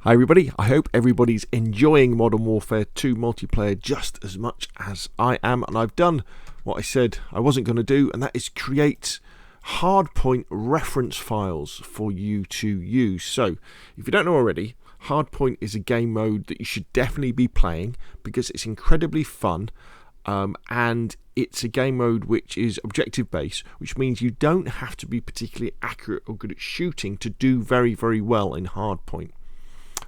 Hi everybody, I hope everybody's enjoying Modern Warfare 2 multiplayer just as much as I am, and I've done what I said I wasn't going to do, and that is create Hardpoint reference files for you to use. So, if you don't know already, Hardpoint is a game mode that you should definitely be playing because it's incredibly fun, and it's a game mode which is objective based, which means you don't have to be particularly accurate or good at shooting to do very, very well in Hardpoint.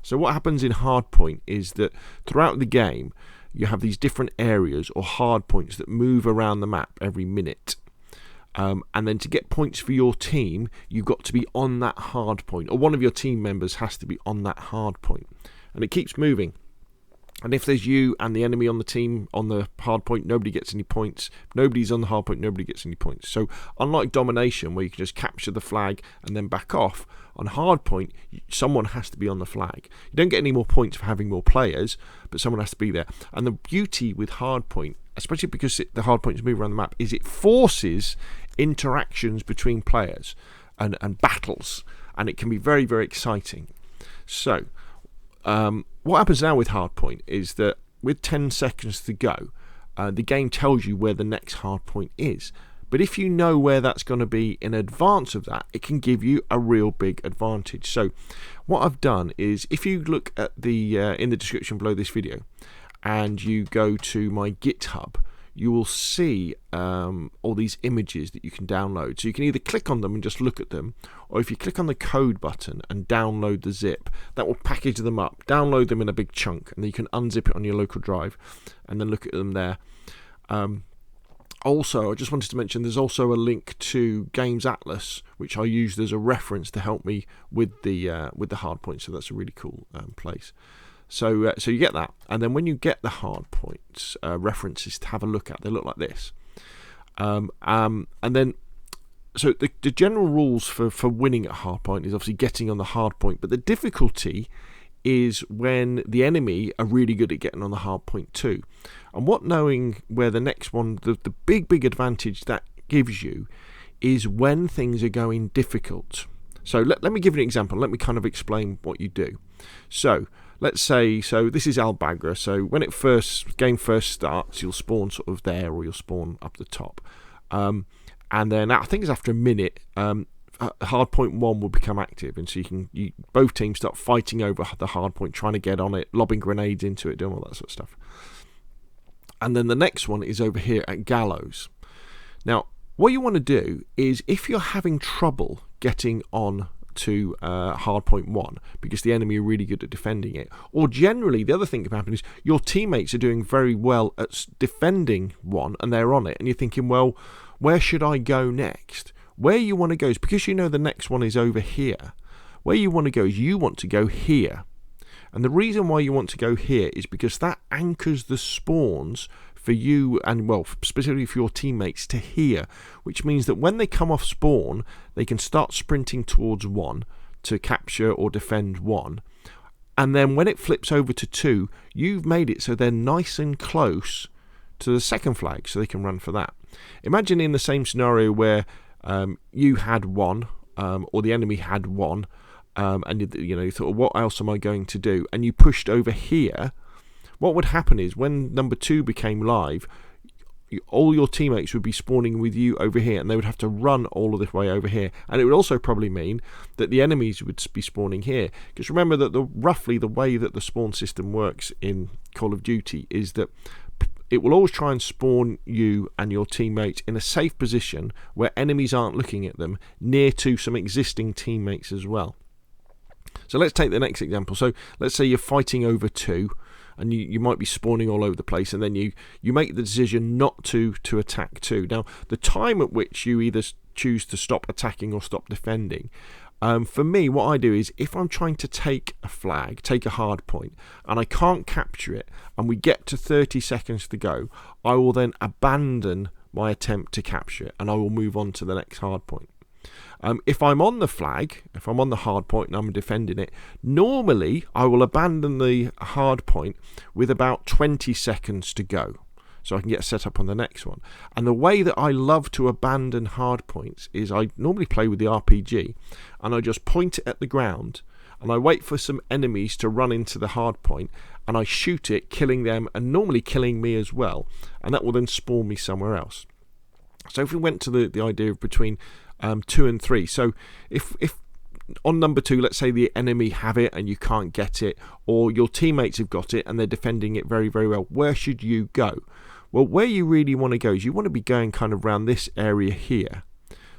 So what happens in Hardpoint is that throughout the game you have these different areas or hardpoints that move around the map every minute. And then to get points for your team, you've got to be on that hardpoint, or one of your team members has to be on that hardpoint. And it keeps moving. And if there's you and the enemy on the team on the hardpoint, nobody gets any points. If nobody's on the hardpoint, nobody gets any points. So unlike domination, where you can just capture the flag and then back off, on hardpoint, someone has to be on the flag. You don't get any more points for having more players, but someone has to be there. And the beauty with hardpoint, especially because the hardpoints move around the map, is it forces interactions between players and battles. And it can be very, very exciting. So, what happens now with Hardpoint is that with 10 seconds to go, the game tells you where the next hardpoint is. But if you know where that's going to be in advance of that, it can give you a real big advantage. So what I've done is, if you look at the in the description below this video and you go to my GitHub, you will see all these images that you can download. So you can either click on them and just look at them, or if you click on the code button and download the zip, that will package them up, download them in a big chunk, and then you can unzip it on your local drive and then look at them there. Also, I just wanted to mention there's also a link to Games Atlas, which I used as a reference to help me with the hardpoint. So that's a really cool place. So you get that, and then when you get the hardpoints references to have a look at, they look like this. And then, so the general rules for winning at hardpoint is obviously getting on the hardpoint, but the difficulty is when the enemy are really good at getting on the hardpoint too. And what knowing where the next one, the big advantage that gives you is when things are going difficult. So let me give you an example. Let me kind of explain what you do. So let's say, so this is Al Bagra. So when game first starts, you'll spawn sort of there, or you'll spawn up the top. And then I think it's after a minute, Hardpoint 1 will become active, and so both teams start fighting over the hardpoint, trying to get on it, lobbing grenades into it, doing all that sort of stuff. And then the next one is over here at Gallows. Now, what you want to do is, if you're having trouble getting on to Hardpoint 1 because the enemy are really good at defending it, or generally the other thing that can happen is your teammates are doing very well at defending 1 and they're on it, and you're thinking, well, where should I go next? Where you want to go is, because you know the next one is over here, where you want to go is you want to go here. And the reason why you want to go here is because that anchors the spawns for you, and well, specifically for your teammates, to here, which means that when they come off spawn, they can start sprinting towards 1 to capture or defend 1. And then when it flips over to 2, you've made it so they're nice and close to the second flag, so they can run for that. Imagine in the same scenario where you had 1, or the enemy had 1, and you thought, what else am I going to do? And you pushed over here. What would happen is, when number 2 became live, all your teammates would be spawning with you over here, and they would have to run all of this way over here. And it would also probably mean that the enemies would be spawning here. Because remember that roughly the way that the spawn system works in Call of Duty is that it will always try and spawn you and your teammates in a safe position where enemies aren't looking at them, near to some existing teammates as well. So let's take the next example. So let's say you're fighting over 2, and you might be spawning all over the place, and then you make the decision not to attack 2. Now, the time at which you either choose to stop attacking or stop defending, for me, what I do is, if I'm trying to take a flag, take a hard point, and I can't capture it, and we get to 30 seconds to go, I will then abandon my attempt to capture it, and I will move on to the next hard point. If I'm on the flag, if I'm on the hard point and I'm defending it, normally I will abandon the hard point with about 20 seconds to go, so I can get set up on the next one. And the way that I love to abandon hard points is, I normally play with the RPG, and I just point it at the ground, and I wait for some enemies to run into the hard point, and I shoot it, killing them and normally killing me as well, and that will then spawn me somewhere else. So if we went to the idea of between 2 and 3, so if on number 2, let's say the enemy have it and you can't get it, or your teammates have got it and they're defending it very, very well, where should you go? Well, where you really want to go is you want to be going kind of around this area here,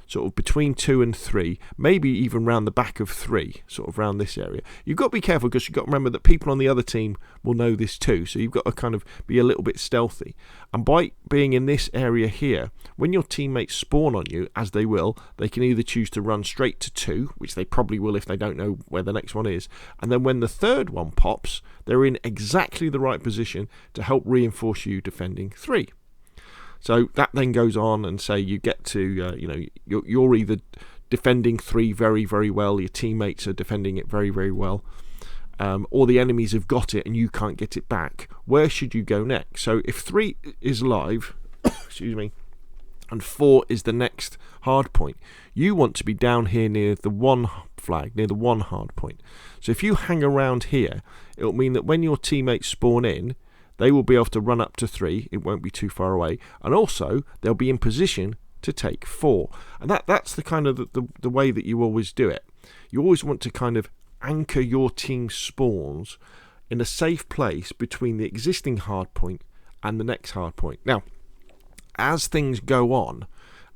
sort of between 2 and 3, maybe even round the back of 3, sort of around this area. You've got to be careful because you've got to remember that people on the other team will know this too, so you've got to kind of be a little bit stealthy. And by being in this area here, when your teammates spawn on you, as they will, they can either choose to run straight to 2, which they probably will if they don't know where the next one is, and then when the third one pops, they're in exactly the right position to help reinforce you defending 3. So that then goes on, and say you get to, you're either defending 3 very, very well, your teammates are defending it very, very well, or the enemies have got it and you can't get it back. Where should you go next? So if 3 is live, excuse me, and 4 is the next hard point, you want to be down here near the 1 flag, near the 1 hard point. So if you hang around here, it'll mean that when your teammates spawn in, they will be able to run up to 3, it won't be too far away, and also they'll be in position to take 4. And that's the kind of the way that you always do it. You always want to kind of anchor your team spawns in a safe place between the existing hardpoint and the next hardpoint. Now, as things go on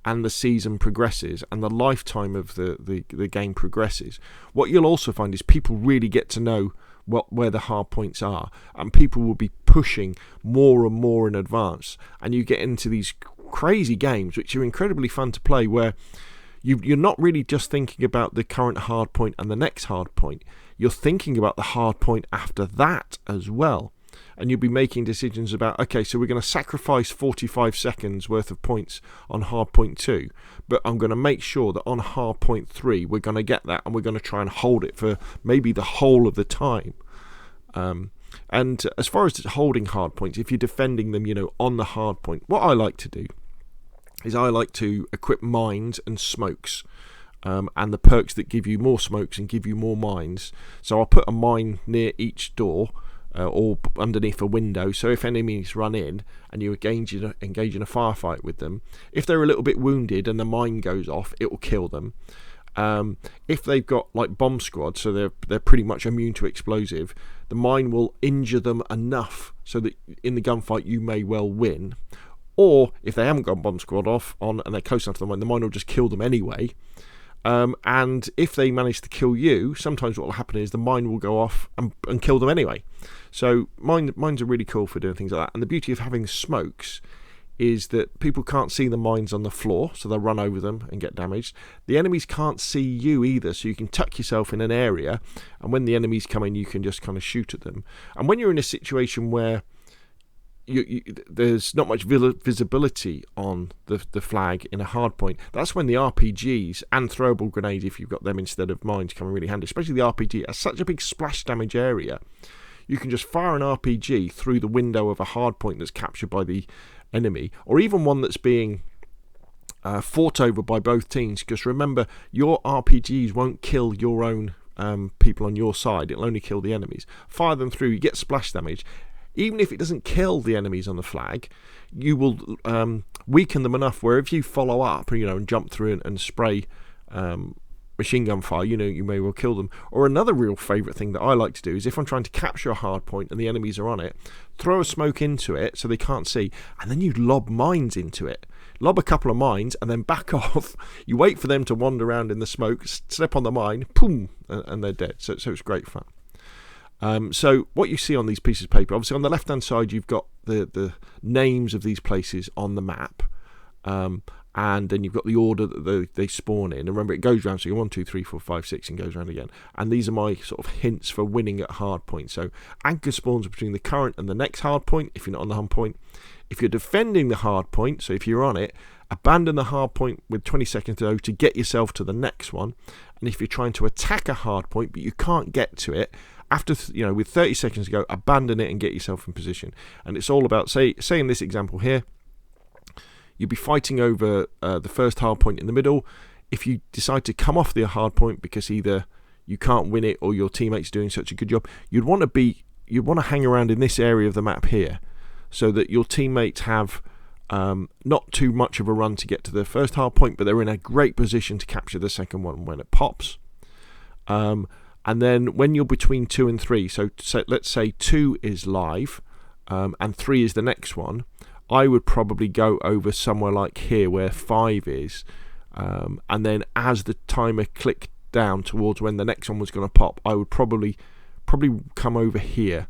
and the season progresses and the lifetime of the game progresses, what you'll also find is people really get to know where the hard points are, and people will be pushing more and more in advance, and you get into these crazy games which are incredibly fun to play, where you're not really just thinking about the current hard point and the next hard point, you're thinking about the hard point after that as well. And you'll be making decisions about, okay, so we're going to sacrifice 45 seconds worth of points on hardpoint 2, but I'm going to make sure that on hardpoint 3 we're going to get that, and we're going to try and hold it for maybe the whole of the time. And as far as holding hardpoints, if you're defending them, on the hardpoint, what I like to do is I like to equip mines and smokes, and the perks that give you more smokes and give you more mines. So I'll put a mine near each door, or underneath a window, so if enemies run in and you engage in a firefight with them, if they're a little bit wounded and the mine goes off, it will kill them. If they've got like bomb squad, so they're pretty much immune to explosive, the mine will injure them enough so that in the gunfight you may well win. Or if they haven't got bomb squad on and they're close enough to the mine will just kill them anyway. And if they manage to kill you, sometimes what will happen is the mine will go off and kill them anyway. So mines are really cool for doing things like that. And the beauty of having smokes is that people can't see the mines on the floor, so they'll run over them and get damaged. The enemies can't see you either, so you can tuck yourself in an area, and when the enemies come in, you can just kind of shoot at them. And when you're in a situation where there's not much visibility on the flag in a hard point, that's when the RPGs and throwable grenades, if you've got them instead of mines, come in really handy. Especially the RPG has such a big splash damage area, you can just fire an RPG through the window of a hard point that's captured by the enemy, or even one that's being fought over by both teams, because remember, your RPGs won't kill your own people on your side, it'll only kill the enemies. Fire them through, you get splash damage. Even if it doesn't kill the enemies on the flag, you will weaken them enough where if you follow up, and jump through and spray machine gun fire, you may well kill them. Or another real favourite thing that I like to do is if I'm trying to capture a hard point and the enemies are on it, throw a smoke into it so they can't see, and then you lob mines into it. Lob a couple of mines and then back off. You wait for them to wander around in the smoke, step on the mine, boom, and they're dead. So it's great fun. So what you see on these pieces of paper, obviously on the left hand side you've got the names of these places on the map, and then you've got the order that they spawn in. And remember, it goes around, so you're 1, 2, 3, 4, 5, 6 and goes around again. And these are my sort of hints for winning at hard point. So anchor spawns between the current and the next hard point if you're not on the hard point. If you're defending the hard point, so if you're on it, abandon the hard point with 20 seconds to go to get yourself to the next one. And if you're trying to attack a hard point but you can't get to it, after with 30 seconds to go, abandon it and get yourself in position. And it's all about, say in this example here, you'd be fighting over the first hard point in the middle. If you decide to come off the hard point because either you can't win it or your teammates doing such a good job, you'd want to hang around in this area of the map here, so that your teammates have not too much of a run to get to the first hard point, but they're in a great position to capture the second one when it pops. And then when you're between 2 and 3, so let's say 2 is live and 3 is the next one, I would probably go over somewhere like here where 5 is, and then as the timer clicked down towards when the next one was going to pop, I would probably come over here,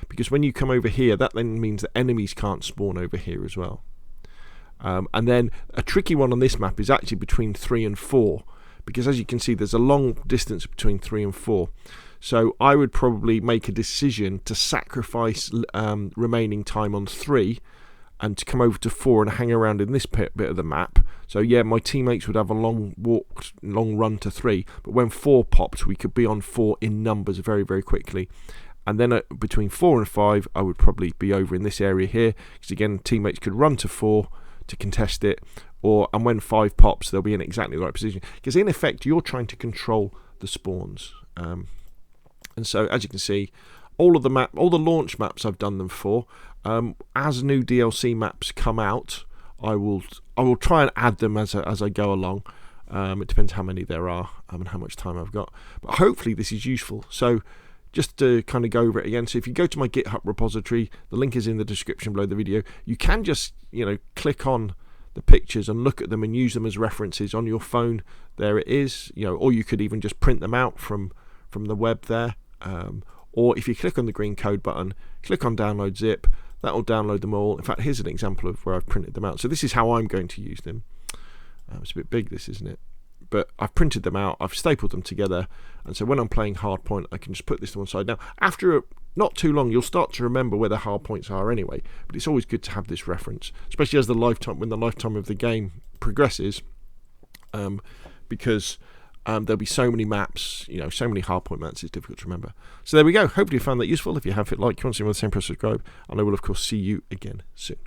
because when you come over here, that then means that enemies can't spawn over here as well. And then a tricky one on this map is actually between 3 and 4, because as you can see, there's a long distance between 3 and 4. So I would probably make a decision to sacrifice remaining time on 3 and to come over to 4 and hang around in this bit of the map. So yeah, my teammates would have a long run to 3, but when 4 popped, we could be on 4 in numbers very, very quickly. And then between 4 and 5, I would probably be over in this area here, because again, teammates could run to 4 to contest it, and when 5 pops, they'll be in exactly the right position, because in effect you're trying to control the spawns. And so as you can see, all the launch maps I've done them for. As new DLC maps come out, I will try and add them as I go along. It depends how many there are and how much time I've got, but hopefully this is useful. So just to kind of go over it again, so if you go to my GitHub repository, the link is in the description below the video. You can just click on the pictures and look at them and use them as references on your phone. There it is, or you could even just print them out from the web there, or if you click on the green code button, click on download zip, that will download them all. In fact, here's an example of where I've printed them out. So this is how I'm going to use them. It's a bit big, this, isn't it? But I've printed them out, I've stapled them together, and so when I'm playing Hardpoint, I can just put this to one side. Now, after not too long, you'll start to remember where the hardpoints are anyway, but it's always good to have this reference, especially as when the lifetime of the game progresses, because there'll be so many maps, so many hardpoint maps, it's difficult to remember. So there we go. Hopefully you found that useful. If you have, hit like, you want to see more of the same, press subscribe, and I will of course see you again soon.